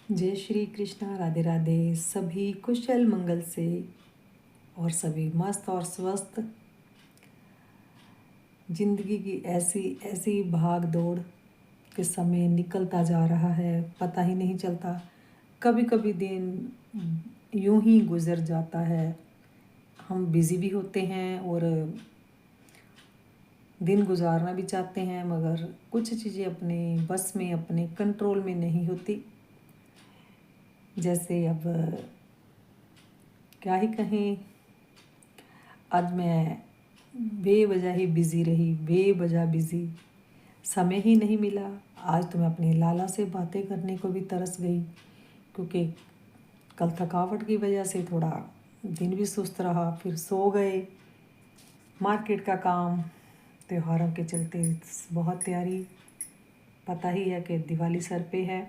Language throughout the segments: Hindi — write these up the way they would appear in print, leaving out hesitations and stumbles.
जय श्री कृष्णा, राधे राधे। सभी कुशल मंगल से और सभी मस्त और स्वस्थ। जिंदगी की ऐसी ऐसी भाग दौड़ के समय निकलता जा रहा है, पता ही नहीं चलता। कभी कभी दिन यूं ही गुजर जाता है। हम बिज़ी भी होते हैं और दिन गुजारना भी चाहते हैं, मगर कुछ चीज़ें अपने बस में, अपने कंट्रोल में नहीं होती। जैसे अब क्या ही कहें, आज मैं बेवजह ही बिज़ी रही, बेवजह बिज़ी। समय ही नहीं मिला। आज तो मैं अपने लाला से बातें करने को भी तरस गई, क्योंकि कल थकावट की वजह से थोड़ा दिन भी सुस्त रहा, फिर सो गए। मार्केट का काम त्योहारों के चलते बहुत तैयारी। पता ही है कि दिवाली सर पे है,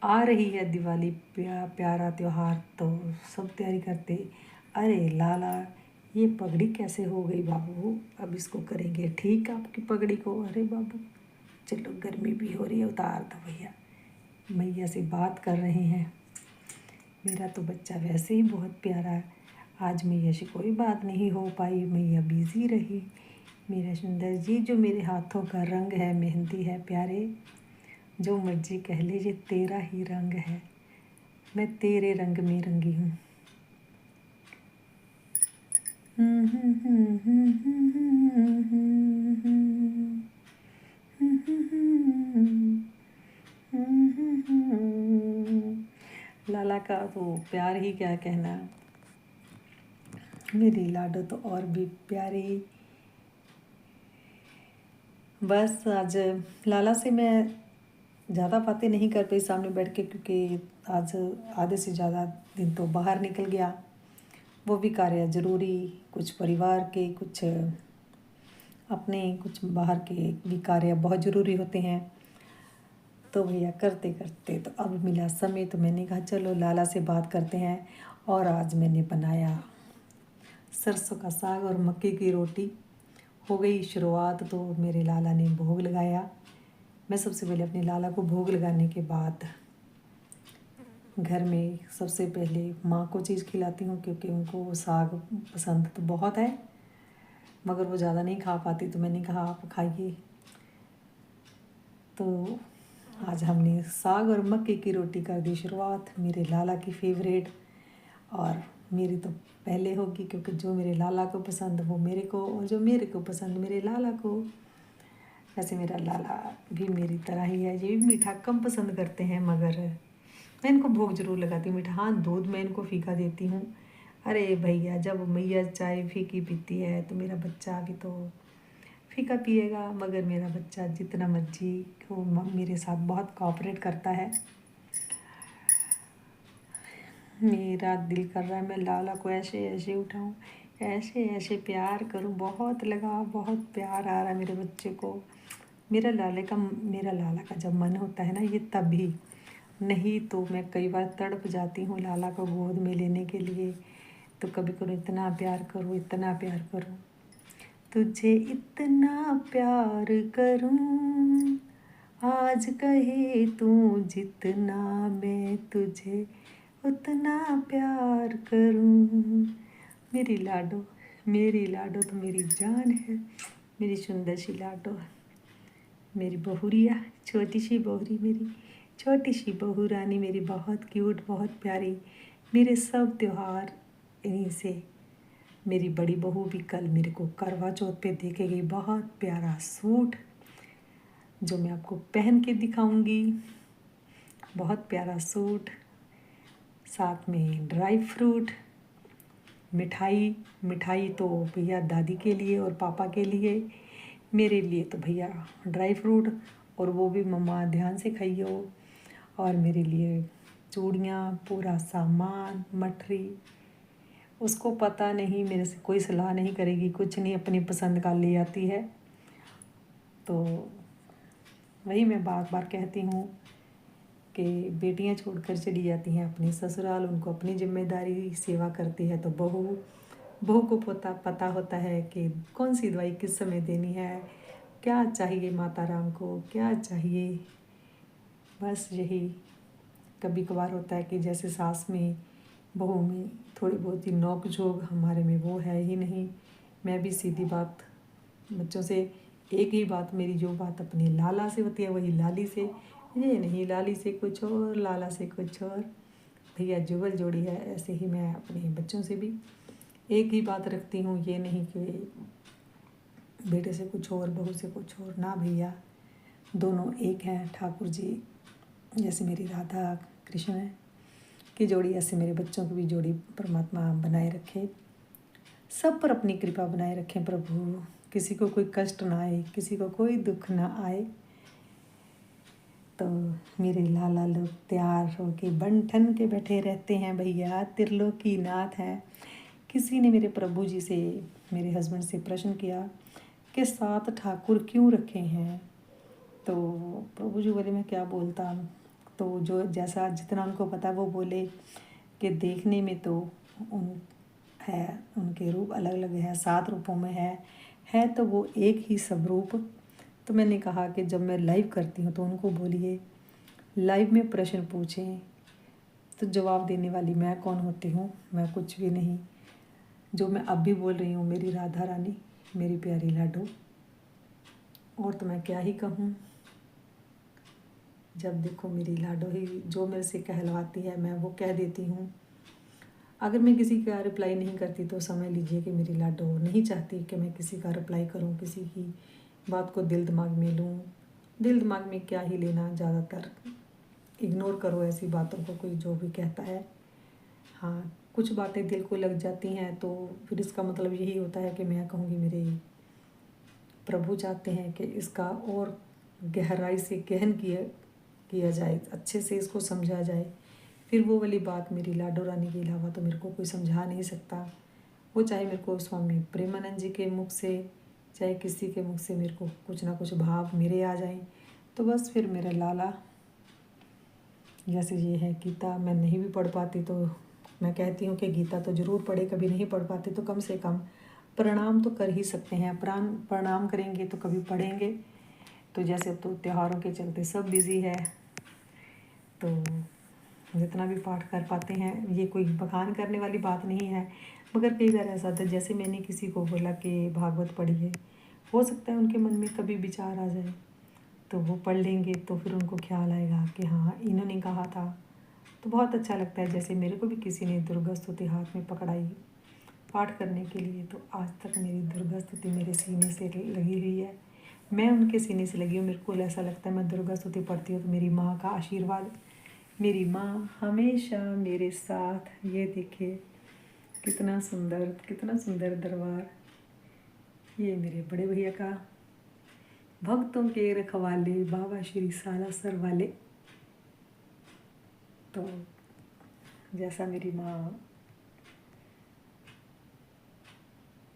आ रही है दिवाली, प्यारा त्योहार, तो सब तैयारी करते। अरे लाला, ये पगड़ी कैसे हो गई बाबू? अब इसको करेंगे ठीक आपकी पगड़ी को। अरे बाबू चलो, गर्मी भी हो रही है, उतार दो भैया। मैया से बात कर रहे हैं। मेरा तो बच्चा वैसे ही बहुत प्यारा है। आज मैया से कोई बात नहीं हो पाई, मैया बिज़ी रही। मेरा सुंदर जी, जो मेरे हाथों का रंग है, मेहंदी है प्यारे, जो मर्जी कह लीजिए, तेरा ही रंग है। मैं तेरे रंग में रंगी हूँ। लाला का तो प्यार ही क्या कहना। मेरी लाडो तो और भी प्यारी। बस आज लाला से मैं ज़्यादा बातें नहीं कर पाई सामने बैठ के, क्योंकि आज आधे से ज़्यादा दिन तो बाहर निकल गया। वो भी कार्य ज़रूरी, कुछ परिवार के, कुछ अपने, कुछ बाहर के भी कार्य बहुत ज़रूरी होते हैं। तो भैया करते करते तो अब मिला समय, तो मैंने कहा चलो लाला से बात करते हैं। और आज मैंने बनाया सरसों का साग और मक्के की रोटी। हो गई शुरुआत, तो मेरे लाला ने भोग लगाया। मैं सबसे पहले अपने लाला को भोग लगाने के बाद घर में सबसे पहले माँ को चीज़ खिलाती हूँ, क्योंकि उनको साग पसंद तो बहुत है, मगर वो ज़्यादा नहीं खा पाती। तो मैंने कहा आप खाइए। तो आज हमने साग और मक्के की रोटी कर दी शुरुआत, मेरे लाला की फेवरेट। और मेरी तो पहले होगी, क्योंकि जो मेरे लाला को पसंद वो मेरे को, और जो मेरे को पसंद मेरे लाला को। वैसे मेरा लाला भी मेरी तरह ही है, ये भी मीठा कम पसंद करते हैं, मगर मैं इनको भोग जरूर लगाती हूँ मीठा। हाँ, दूध मैं इनको फीका देती हूँ। अरे भैया, जब मैया चाय फीकी पीती है तो मेरा बच्चा भी तो फीका पिएगा। मगर मेरा बच्चा जितना मर्जी हो, मेरे साथ बहुत कोऑपरेट करता है। मेरा दिल कर रहा है मैं लाला को ऐसे ऐसे उठाऊं, ऐसे ऐसे प्यार करूं। बहुत लगाव, बहुत प्यार आ रहा है मेरे बच्चे को। मेरा लाला का जब मन होता है ना, ये तभी, नहीं तो मैं कई बार तड़प जाती हूँ लाला को गोद में लेने के लिए। तो कभी कभी इतना प्यार करूँ, इतना प्यार करूँ, तुझे इतना प्यार करूँ, आज कहे तू जितना, मैं तुझे उतना प्यार करूँ। मेरी लाडो, मेरी लाडो तो मेरी जान है। मेरी सुंदर सी लाडो, मेरी बहुरिया, छोटी सी बहुरी, मेरी छोटी सी बहू रानी, मेरी बहुत क्यूट, बहुत प्यारी। मेरे सब त्योहार इन्हीं से। मेरी बड़ी बहू भी कल मेरे को करवा चौथ पे देके गई बहुत प्यारा सूट, जो मैं आपको पहन के दिखाऊंगी। बहुत प्यारा सूट, साथ में ड्राई फ्रूट, मिठाई। मिठाई तो भैया दादी के लिए और पापा के लिए, मेरे लिए तो भैया ड्राई फ्रूट, और वो भी मम्मा ध्यान से खाइयो। और मेरे लिए चूड़ियाँ, पूरा सामान, मठरी। उसको पता नहीं, मेरे से कोई सलाह नहीं करेगी, कुछ नहीं, अपनी पसंद का ले आती है। तो वही मैं बार बार कहती हूँ कि बेटियाँ छोड़कर चली जाती हैं अपनी ससुराल, उनको अपनी जिम्मेदारी सेवा करती है। तो बहू को पता होता है कि कौन सी दवाई किस समय देनी है, क्या चाहिए माता राम को, क्या चाहिए। बस यही कभी कभार होता है कि जैसे सास में बहू में थोड़ी बहुत ही नोक झोंक, हमारे में वो है ही नहीं। मैं भी सीधी बात बच्चों से, एक ही बात मेरी, जो बात अपनी लाला से होती है वही लाली से, ये नहीं लाली से कुछ और लाला से कुछ और। भैया जुगल जोड़ी है, ऐसे ही मैं अपने बच्चों से भी एक ही बात रखती हूँ। ये नहीं कि बेटे से कुछ और बहू से कुछ और, ना भैया, दोनों एक हैं। ठाकुर जी जैसे मेरी राधा कृष्ण है की जोड़ी, ऐसे मेरे बच्चों की भी जोड़ी परमात्मा बनाए रखे, सब पर अपनी कृपा बनाए रखें प्रभु। किसी को कोई कष्ट ना आए, किसी को कोई दुख ना आए। तो मेरे लाला लोग तैयार होके बन ठन के बैठे रहते हैं भैया, त्रिलोकी नाथ हैं। किसी ने मेरे प्रभु जी से, मेरे हस्बैंड से प्रश्न किया कि 7 ठाकुर क्यों रखे हैं? तो प्रभु जी बोले मैं क्या बोलता। तो जो जैसा जितना उनको पता वो बोले कि देखने में तो उन है, उनके रूप अलग अलग है, 7 रूपों में है तो वो एक ही सब रूप। तो मैंने कहा कि जब मैं लाइव करती हूँ तो उनको बोलिए लाइव में प्रश्न पूछें, तो जवाब देने वाली मैं कौन होती हूँ? मैं कुछ भी नहीं। जो मैं अब भी बोल रही हूँ, मेरी राधा रानी, मेरी प्यारी लाडो, और तो मैं क्या ही कहूँ। जब देखो मेरी लाडो ही जो मेरे से कहलवाती है मैं वो कह देती हूँ। अगर मैं किसी का रिप्लाई नहीं करती तो समझ लीजिए कि मेरी लाडो नहीं चाहती कि मैं किसी का रिप्लाई करूँ, किसी की बात को दिल दिमाग में लूँ। दिल दिमाग में क्या ही लेना, ज़्यादातर इग्नोर करो ऐसी बातों को, कोई जो भी कहता है। हाँ, कुछ बातें दिल को लग जाती हैं तो फिर इसका मतलब यही होता है कि मैं कहूँगी मेरे प्रभु चाहते हैं कि इसका और गहराई से गहन किया जाए, अच्छे से इसको समझा जाए। फिर वो वाली बात मेरी लाडो रानी के अलावा तो मेरे को कोई समझा नहीं सकता। वो चाहे मेरे को स्वामी प्रेमानंद जी के मुख से, चाहे किसी के मुख से मेरे को कुछ ना कुछ भाव मेरे आ जाएं, तो बस फिर मेरा लाला। जैसे ये है गीता, मैं नहीं भी पढ़ पाती तो मैं कहती हूँ कि गीता तो ज़रूर पढ़े, कभी नहीं पढ़ पाती तो कम से कम प्रणाम तो कर ही सकते हैं। प्रणाम करेंगे तो कभी पढ़ेंगे। तो जैसे तो त्योहारों के चलते सब बिज़ी है, तो जितना भी पाठ कर पाते हैं, ये कोई बखान करने वाली बात नहीं है। मगर कई बार ऐसा था, जैसे मैंने किसी को बोला कि भागवत पढ़िए, हो सकता है उनके मन में कभी विचार आ जाए, तो वो पढ़ लेंगे तो फिर उनको ख्याल आएगा कि हाँ इन्होंने कहा था। तो बहुत अच्छा लगता है। जैसे मेरे को भी किसी ने दुर्गा स्तुति हाथ में पकड़ाई पाठ करने के लिए, तो आज तक मेरी दुर्गा स्तुति मेरे सीने से लगी हुई है, मैं उनके सीने से लगी हूँ। मेरे को ऐसा लगता है मैं दुर्गा स्तुति पढ़ती हूँ तो मेरी माँ का आशीर्वाद, मेरी माँ हमेशा मेरे साथ। ये देखिए कितना सुंदर दरबार। ये मेरे बड़े भैया का भक्तों के रखवाले बाबा श्री सालासर वाले। तो जैसा मेरी माँ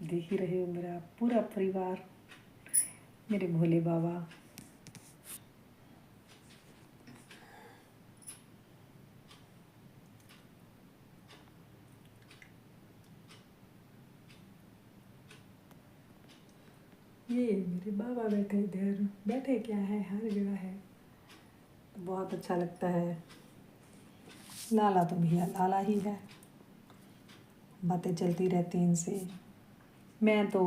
देख ही रहे हो, मेरा पूरा परिवार, मेरे भोले बाबा। ये मेरे बाबा बैठे इधर, बैठे क्या है, हर जगह है, बहुत अच्छा लगता है। लाला तो भैया लाला ही है, बातें चलती रहती हैं इनसे। मैं तो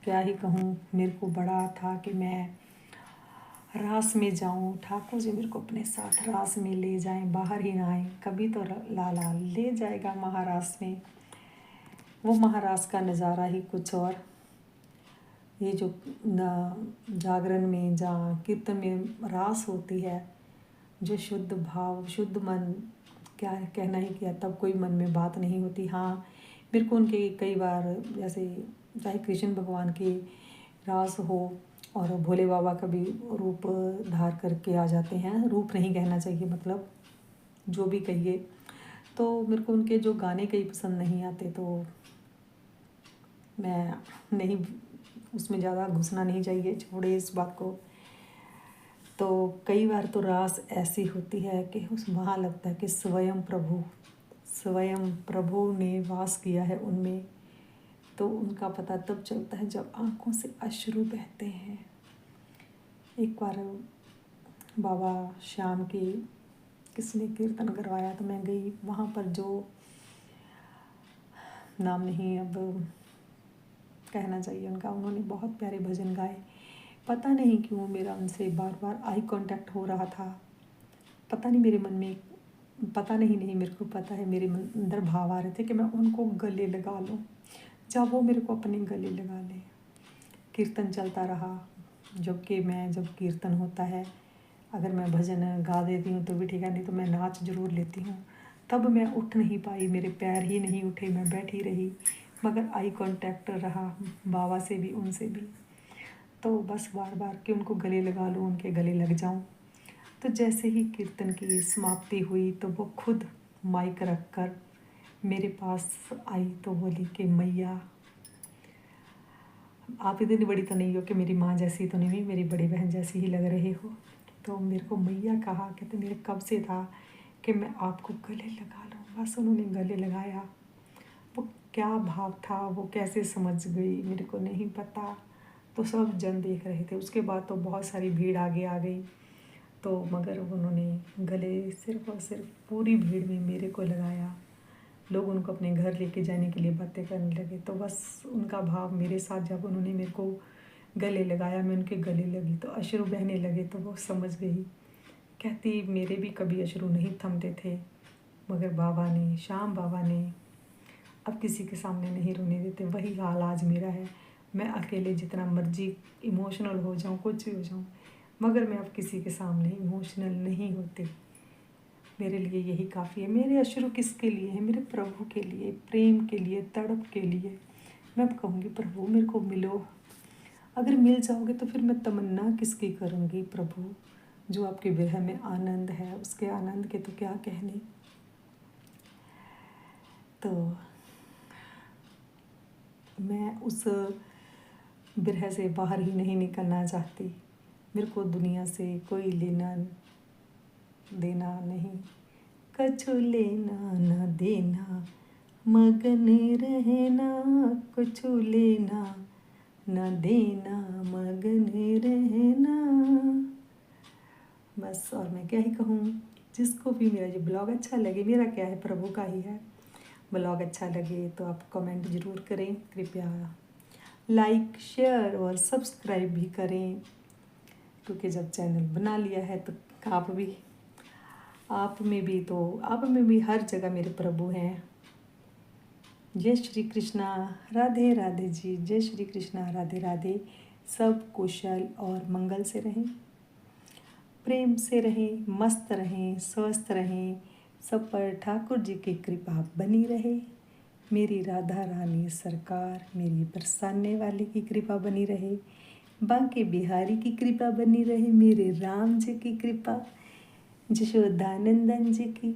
क्या ही कहूँ, मेरे को बड़ा था कि मैं रास में जाऊँ, ठाकुर जी मेरे को अपने साथ रास में ले जाएं, बाहर ही ना आए। कभी तो लाला ले जाएगा महारास में, वो महारास का नज़ारा ही कुछ और। ये जो जागरण में, जहाँ कीर्तन में रास होती है, जो शुद्ध भाव, शुद्ध मन, क्या कहना ही क्या, तब कोई मन में बात नहीं होती। हाँ, मेरे को उनके कई बार, जैसे चाहे कृष्ण भगवान की रास हो और भोले बाबा का भी रूप धार करके आ जाते हैं, रूप नहीं कहना चाहिए, मतलब जो भी कहिए, तो मेरे को उनके जो गाने कई पसंद नहीं आते, तो मैं नहीं, उसमें ज़्यादा घुसना नहीं चाहिए, छोड़े इस बात को। तो कई बार तो रास ऐसी होती है कि उस वहाँ लगता है कि स्वयं प्रभु ने वास किया है उनमें। तो उनका पता तब चलता है जब आँखों से अश्रु बहते हैं। एक बार बाबा श्याम की किसने कीर्तन करवाया तो मैं गई वहाँ पर। जो नाम नहीं अब कहना चाहिए उनका, उन्होंने बहुत प्यारे भजन गाए। पता नहीं क्यों मेरा उनसे बार बार आई कांटेक्ट हो रहा था। पता नहीं मेरे मन में, पता नहीं मेरे को पता है, मेरे अंदर भाव आ रहे थे कि मैं उनको गले लगा लूँ, जब वो मेरे को अपने गले लगा लें। कीर्तन चलता रहा, जब कीर्तन होता है, अगर मैं भजन गा देती हूँ तो भी ठीक है, नहीं तो मैं नाच जरूर लेती हूँ। तब मैं उठ नहीं पाई, मेरे पैर ही नहीं उठे, मैं बैठी रही, मगर आई कांटेक्ट रहा बाबा से भी उनसे भी। तो बस बार बार कि उनको गले लगा लूँ, उनके गले लग जाऊँ। तो जैसे ही कीर्तन की समाप्ति हुई तो वो खुद माइक रख कर मेरे पास आई तो बोली कि मैया, आप इतनी बड़ी तो नहीं हो कि मेरी माँ जैसी तो नहीं हुई, मेरी बड़ी बहन जैसी ही लग रही हो। तो मेरे को मैया कहा, कहते मेरे कब से था कि मैं आपको गले लगा लूँ। बस उन्होंने गले लगाया। वो क्या भाव था, वो कैसे समझ गई मेरे को नहीं पता। तो सब जन देख रहे थे। उसके बाद तो बहुत सारी भीड़ आगे आ गई, तो मगर उन्होंने गले सिर्फ और सिर्फ पूरी भीड़ में मेरे को लगाया। लोग उनको अपने घर लेके जाने के लिए बातें करने लगे। तो बस उनका भाव मेरे साथ, जब उन्होंने मेरे को गले लगाया, मैं उनके गले लगी तो अश्रु बहने लगे। तो वो समझ गई। कहती मेरे भी कभी अश्रु नहीं थमते थे, मगर बाबा ने, श्याम बाबा ने अब किसी के सामने नहीं रोने देते। वही हाल आज मेरा है। मैं अकेले जितना मर्जी इमोशनल हो जाऊँ, कुछ भी हो जाऊँ, मगर मैं अब किसी के सामने इमोशनल नहीं होती। मेरे लिए यही काफ़ी है। मेरे अश्रु किसके लिए है? मेरे प्रभु के लिए, प्रेम के लिए, तड़प के लिए। मैं अब कहूँगी प्रभु मेरे को मिलो। अगर मिल जाओगे तो फिर मैं तमन्ना किसकी करूँगी प्रभु? जो आपके विरह में आनंद है, उसके आनंद के तो क्या कहने। तो मैं उस विरह से बाहर ही नहीं निकलना चाहती। मेरे को दुनिया से कोई लेना देना नहीं, कछु लेना न देना, मगन रहना, कुछु लेना न देना, मगन रहना। बस और मैं क्या ही कहूँ। जिसको भी मेरा ये ब्लॉग अच्छा लगे, मेरा क्या है, प्रभु का ही है। ब्लॉग अच्छा लगे तो आप कमेंट ज़रूर करें, कृपया लाइक, शेयर और सब्सक्राइब भी करें, क्योंकि जब चैनल बना लिया है तो आप में भी हर जगह मेरे प्रभु हैं। जय श्री कृष्णा, राधे राधे जी। जय श्री कृष्णा, राधे राधे। सब कुशल और मंगल से रहें, प्रेम से रहें, मस्त रहें, स्वस्थ रहें। सब पर ठाकुर जी की कृपा बनी रहे। मेरी राधा रानी सरकार, मेरी बरसाने वाले की कृपा बनी रहे। बांके बिहारी की कृपा बनी रहे। मेरे राम जी की कृपा, जशोदानंदन जी की।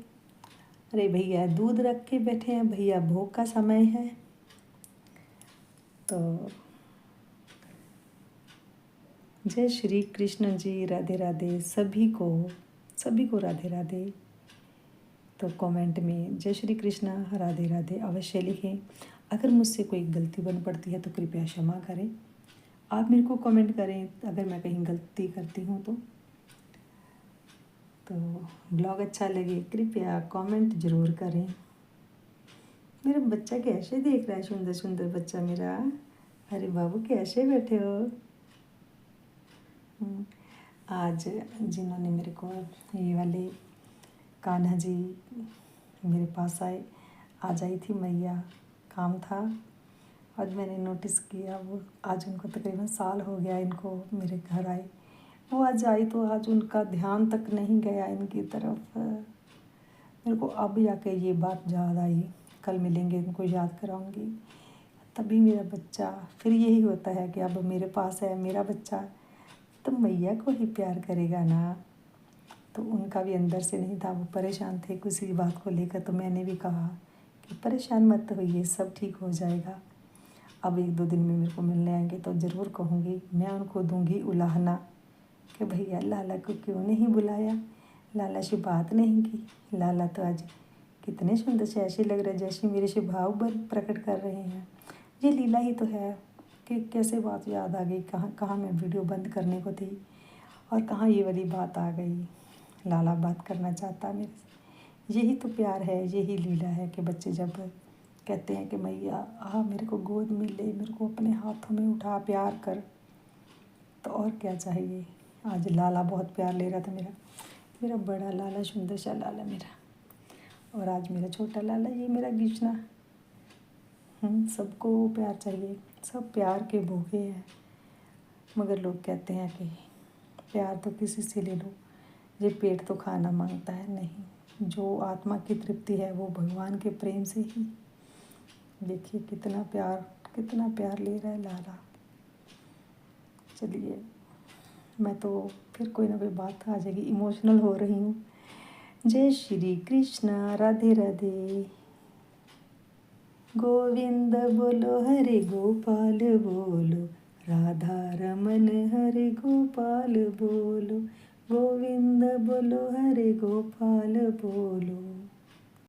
अरे भैया दूध रख के बैठे हैं, भैया भोग का समय है। तो जय श्री कृष्ण जी, राधे राधे। सभी को राधे राधे। तो कमेंट में जय श्री कृष्णा, राधे राधे अवश्य लिखें। अगर मुझसे कोई गलती बन पड़ती है तो कृपया क्षमा करें। आप मेरे को कमेंट करें अगर मैं कहीं गलती करती हूँ तो ब्लॉग अच्छा लगे कृपया कमेंट ज़रूर करें। मेरा बच्चा कैसे देख रहा है, सुंदर सुंदर बच्चा मेरा। अरे बाबू कैसे बैठे हो। आज जिन्होंने मेरे को ये वाले कान्हा जी मेरे पास आए, आज आई थी मैया, काम था। आज मैंने नोटिस किया, वो आज उनको तकरीबन साल हो गया इनको मेरे घर आए। वो आज आई तो आज उनका ध्यान तक नहीं गया इनकी तरफ। मेरे को अब जाके ये बात याद आई, कल मिलेंगे इनको याद कराऊंगी। तभी मेरा बच्चा, फिर यही होता है कि अब मेरे पास है मेरा बच्चा तो मैया को ही प्यार करेगा ना। तो उनका भी अंदर से नहीं था, वो परेशान थे किसी बात को लेकर। तो मैंने भी कहा कि परेशान मत होइए, सब ठीक हो जाएगा। अब 1-2 दिन में मेरे को मिलने आएंगे तो ज़रूर कहूँगी, मैं उनको दूँगी उलाहना कि भैया लाला को क्यों नहीं बुलाया, लाला से बात नहीं की। लाला तो आज कितने सुंदर से ऐसे लग रहे जैसे मेरे से भाव प्रकट कर रहे हैं। ये लीला ही तो है कि कैसे बात याद आ गई, कहाँ कहाँ मैं वीडियो बंद करने को थी और कहाँ ये वाली बात आ गई। लाला बात करना चाहता मेरे से। यही तो प्यार है, यही लीला है कि बच्चे जब कहते हैं कि मैया मेरे को गोद में ले, मेरे को अपने हाथों में उठा, प्यार कर, तो और क्या चाहिए। आज लाला बहुत प्यार ले रहा था मेरा मेरा बड़ा लाला, सुंदर सा लाला मेरा। और आज मेरा छोटा लाला, ये मेरा गिचना। सबको प्यार चाहिए, सब प्यार के भूखे हैं। मगर लोग कहते हैं कि प्यार तो किसी से ले लो, ये पेट तो खाना मांगता है। नहीं, जो आत्मा की तृप्ति है वो भगवान के प्रेम से ही। देखिए कितना प्यार ले रहा है लाला। चलिए, मैं तो फिर कोई ना कोई बात आ जाएगी, इमोशनल हो रही हूँ। जय श्री कृष्णा, राधे राधे। गोविंद बोलो, हरे गोपाल बोलो, राधा रमन हरे गोपाल बोलो। गोविंद बोलो, हरे गोपाल बोलो।